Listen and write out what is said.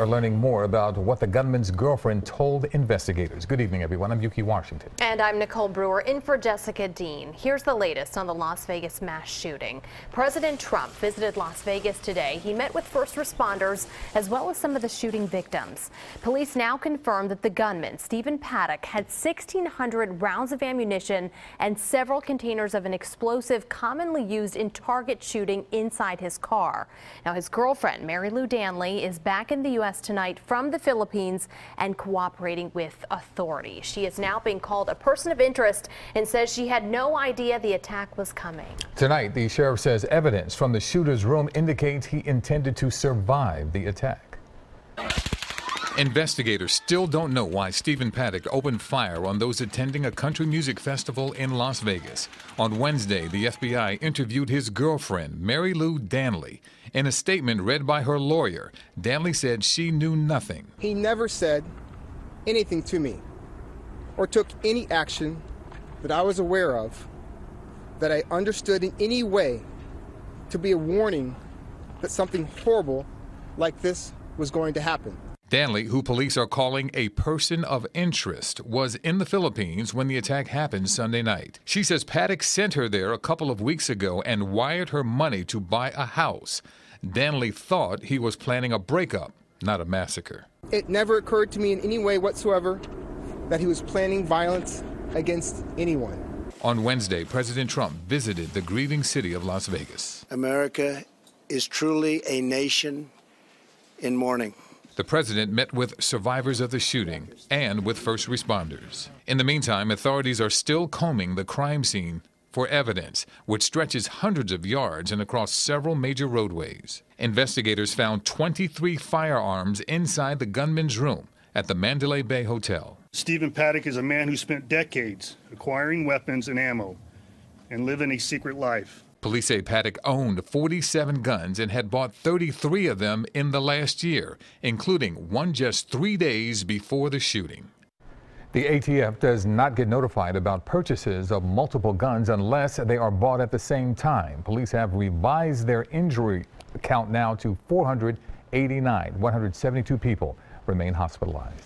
are learning more about what the gunman's girlfriend told investigators. Good evening, everyone. I'm Yuki Washington. And I'm Nicole Brewer, in for Jessica Dean. Here's the latest on the Las Vegas mass shooting. President Trump visited Las Vegas today. He met with first responders as well as some of the shooting victims. Police now confirm that the gunman, Stephen Paddock, had 1,600 rounds of ammunition and several containers of an explosive commonly used in target shooting inside his car. Now, his girlfriend, Mary Lou Danley, is back in the U.S. tonight from the Philippines and cooperating with authorities. She is now being called a person of interest and says she had no idea the attack was coming. Tonight, the sheriff says evidence from the shooter's room indicates he intended to survive the attack. Investigators still don't know why Stephen Paddock opened fire on those attending a country music festival in Las Vegas. On Wednesday, the FBI interviewed his girlfriend, Mary Lou Danley. In a statement read by her lawyer, Danley said she knew nothing. He never said anything to me or took any action that I was aware of that I understood in any way to be a warning that something horrible like this was going to happen. Danley, who police are calling a person of interest, was in the Philippines when the attack happened Sunday night. She says Paddock sent her there a couple of weeks ago and wired her money to buy a house. Danley thought he was planning a breakup, not a massacre. It never occurred to me in any way whatsoever that he was planning violence against anyone. On Wednesday, President Trump visited the grieving city of Las Vegas. America is truly a nation in mourning. The president met with survivors of the shooting and with first responders. In the meantime, authorities are still combing the crime scene for evidence, which stretches hundreds of yards and across several major roadways. Investigators found 23 firearms inside the gunman's room at the Mandalay Bay Hotel. Stephen Paddock is a man who spent decades acquiring weapons and ammo and living a secret life. Police say Paddock owned 47 guns and had bought 33 of them in the last year, including one just 3 days before the shooting. The ATF does not get notified about purchases of multiple guns unless they are bought at the same time. Police have revised their injury count now to 489. 172 people remain hospitalized.